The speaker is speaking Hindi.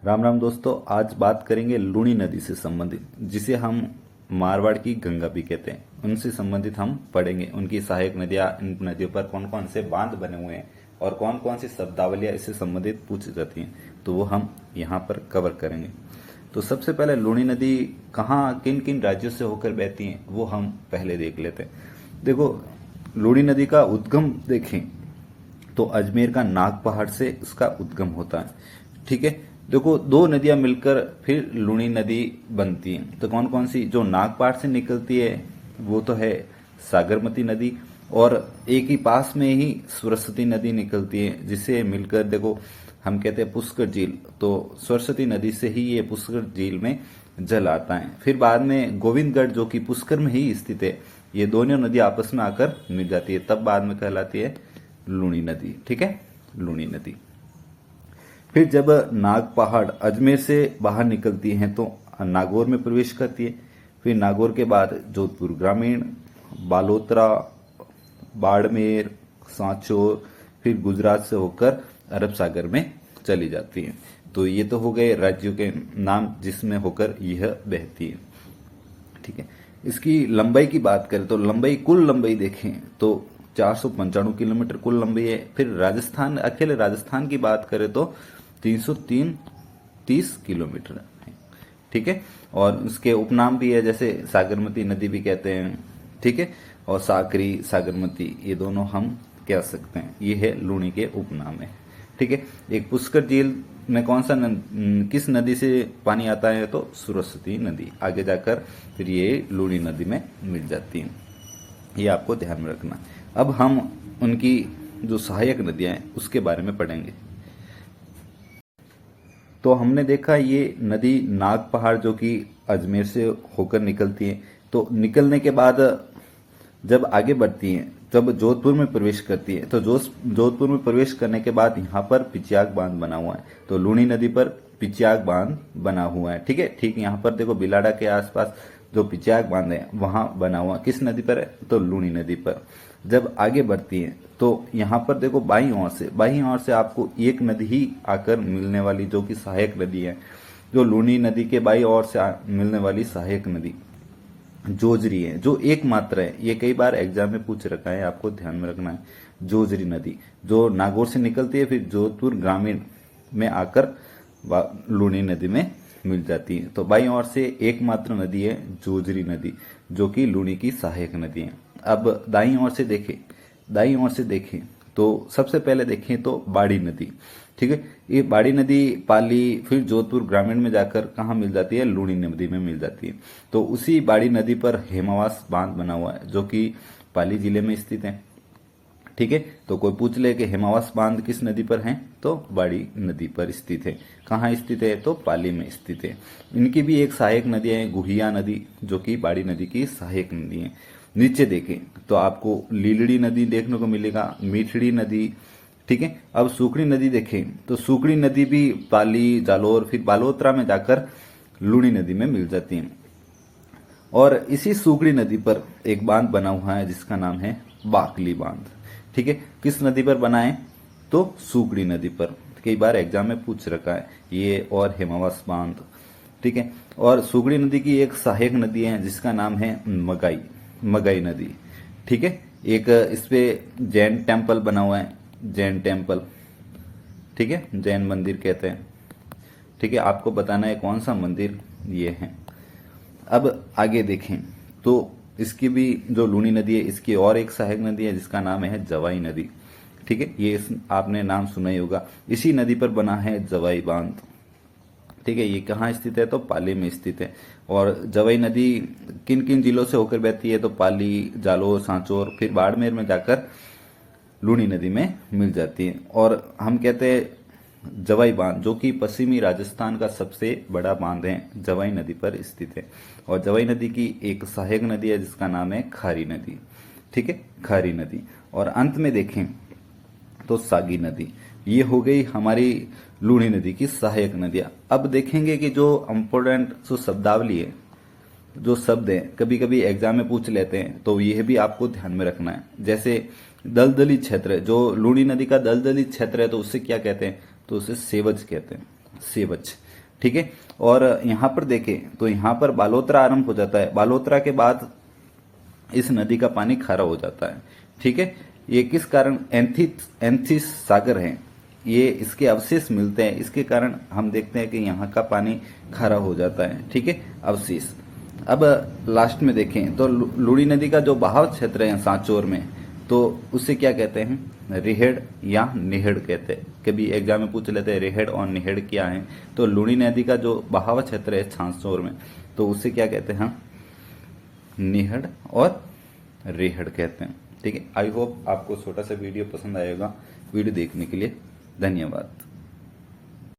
राम राम दोस्तों, आज बात करेंगे लूणी नदी से संबंधित, जिसे हम मारवाड़ की गंगा भी कहते हैं। उनसे संबंधित हम पढ़ेंगे, उनकी सहायक नदियां, इन नदियों पर कौन कौन से बांध बने हुए हैं और कौन कौन सी शब्दावलियां इससे संबंधित पूछी जाती हैं, तो वो हम यहाँ पर कवर करेंगे। तो सबसे पहले लूणी नदी कहाँ किन किन राज्यों से होकर बहती है वो हम पहले देख लेते हैं। देखो, लूणी नदी का उद्गम देखें तो अजमेर का नाग पहाड़ से उसका उद्गम होता है। ठीक है, देखो दो नदियां मिलकर फिर लूणी नदी बनती है। तो कौन कौन सी? जो नाग पहाड़ से निकलती है वो तो है सागरमती नदी, और एक ही पास में ही सरस्वती नदी निकलती है, जिसे मिलकर देखो हम कहते हैं पुष्कर झील। तो सरस्वती नदी से ही ये पुष्कर झील में जल आता है। फिर बाद में गोविंदगढ़, जो कि पुष्कर में ही स्थित है, ये दोनों नदी आपस में आकर मिल जाती है, तब बाद में कहलाती है लूणी नदी। ठीक है, लूणी नदी। फिर जब नाग पहाड़ अजमेर से बाहर निकलती है तो नागौर में प्रवेश करती है। फिर नागौर के बाद जोधपुर ग्रामीण, बालोतरा, बाड़मेर, सांचौर, फिर गुजरात से होकर अरब सागर में चली जाती है। तो ये तो हो गए राज्यों के नाम जिसमें होकर यह बहती है। ठीक है, इसकी लंबाई की बात करें तो कुल लंबाई देखें तो 495 किलोमीटर कुल लंबाई है। फिर राजस्थान, अकेले राजस्थान की बात करें तो 330 किलोमीटर है। ठीक है, और उसके उपनाम भी है, जैसे सागरमती नदी भी कहते हैं। ठीक है, और साकरी, सागरमती, ये दोनों हम कह सकते हैं। ये है लूणी के उपनाम है। ठीक है, एक पुष्कर झील में कौन सा किस नदी से पानी आता है? तो सरस्वती नदी। आगे जाकर फिर ये लूणी नदी में मिल जाती है, ये आपको ध्यान में रखना। अब हम उनकी जो सहायक नदियां हैं उसके बारे में पढ़ेंगे। तो हमने देखा ये नदी नाग पहाड़ जो कि अजमेर से होकर निकलती है, तो निकलने के बाद जब आगे बढ़ती है, जब जोधपुर में प्रवेश करती है, तो जोधपुर में प्रवेश करने के बाद यहाँ पर पिचियाग बांध बना हुआ है। तो लूणी नदी पर पिचियाग बांध बना हुआ है। ठीक है, ठीक यहाँ पर देखो बिलाड़ा के आसपास जो पिचियाग बांध है वहां बना हुआ, किस नदी पर है? तो लूणी नदी पर। जब आगे बढ़ती है तो यहाँ पर देखो बाईं ओर से आपको एक नदी ही आकर मिलने वाली, जो कि सहायक नदी है। जो लूणी नदी के बाईं ओर से मिलने वाली सहायक नदी जोजरी है, जो एकमात्र है। ये कई बार एग्जाम में पूछ रखा है, आपको ध्यान में रखना है। जोजरी नदी जो नागौर से निकलती है, फिर जोधपुर ग्रामीण में आकर लूणी नदी में मिल जाती है। तो बाईं ओर से एकमात्र नदी है जोजरी नदी, जो कि लूणी की सहायक नदी है। अब दाईं ओर से देखें तो सबसे पहले देखें तो बाड़ी नदी। ठीक है, ये बाड़ी नदी पाली फिर जोधपुर ग्रामीण में जाकर कहाँ मिल जाती है? लूणी नदी में मिल जाती है। तो उसी बाड़ी नदी पर हेमावास बांध बना हुआ है, जो कि पाली जिले में स्थित है। ठीक है, तो कोई पूछ ले कि हेमावास बांध किस नदी पर है? तो बाड़ी नदी पर स्थित है। कहाँ स्थित है? तो पाली में स्थित है। इनकी भी एक सहायक नदी है गुहिया नदी, जो कि बाड़ी नदी की सहायक नदी है। नीचे देखें तो आपको लीलड़ी नदी देखने को मिलेगा, मीठड़ी नदी। ठीक है, अब सुकड़ी नदी देखें तो सुकड़ी नदी भी पाली, जालोर, फिर बालोतरा में जाकर लूणी नदी में मिल जाती है। और इसी सुकड़ी नदी पर एक बांध बना हुआ है जिसका नाम है बाकली बांध। ठीक है, किस नदी पर बना है? तो सुकड़ी नदी पर। कई बार एग्जाम में पूछ रखा है ये, और हेमावास बांध। ठीक है, और सुकड़ी नदी की एक सहायक नदी है जिसका नाम है मगाई नदी। ठीक है, एक इस पे जैन टेम्पल बना हुआ है, जैन टेम्पल। ठीक है, जैन मंदिर कहते हैं। ठीक है, आपको बताना है कौन सा मंदिर ये है। अब आगे देखें तो इसकी भी जो लूणी नदी है, इसकी और एक सहायक नदी है जिसका नाम है जवाई नदी। ठीक है, ये आपने नाम सुना ही होगा। इसी नदी पर बना है जवाई बांध। ठीक है, ये कहाँ स्थित है? तो पाली में स्थित है। और जवाई नदी किन किन जिलों से होकर बहती है? तो पाली, जालोर, सांचौर, फिर बाड़मेर में जाकर लूणी नदी में मिल जाती है। और हम कहते हैं जवाई बांध, जो कि पश्चिमी राजस्थान का सबसे बड़ा बांध है, जवाई नदी पर स्थित है। और जवाई नदी की एक सहायक नदी है जिसका नाम है खारी नदी। ठीक है, खारी नदी। और अंत में देखें तो सागी नदी। ये हो गई हमारी लूणी नदी की सहायक नदियां। अब देखेंगे कि जो इम्पोर्टेंट जो शब्दावली है, जो शब्द है, कभी कभी एग्जाम में पूछ लेते हैं, तो यह भी आपको ध्यान में रखना है। जैसे दलदली क्षेत्र, जो लूणी नदी का दलदली क्षेत्र है, तो उससे क्या कहते हैं? तो उसे सेवज कहते हैं। सेवच, ठीक है। और यहाँ पर देखें तो यहाँ पर बालोतरा आरंभ हो जाता है, बालोतरा के बाद इस नदी का पानी खारा हो जाता है, ठीक है। ये किस कारण, एंथिस सागर है, ये इसके अवशेष मिलते हैं, इसके कारण हम देखते हैं कि यहाँ का पानी खारा हो जाता है, ठीक है, अवशेष। अब लास्ट में देखें तो लूड़ी नदी का जो बहाव क्षेत्र है सांचौर में, तो उसे क्या कहते हैं, रिहेड़ या निहेड़ कहते हैं। कभी एग्जाम में पूछ लेते हैं रिहेड़ और निहेड़ क्या है, तो लूड़ी नदी का जो बहाव क्षेत्र है सांचौर में, तो उसे क्या कहते हैं, निहड़ और रेहड़ कहते हैं, ठीक है। आई होप आपको छोटा सा वीडियो पसंद आएगा। वीडियो देखने के लिए धन्यवाद।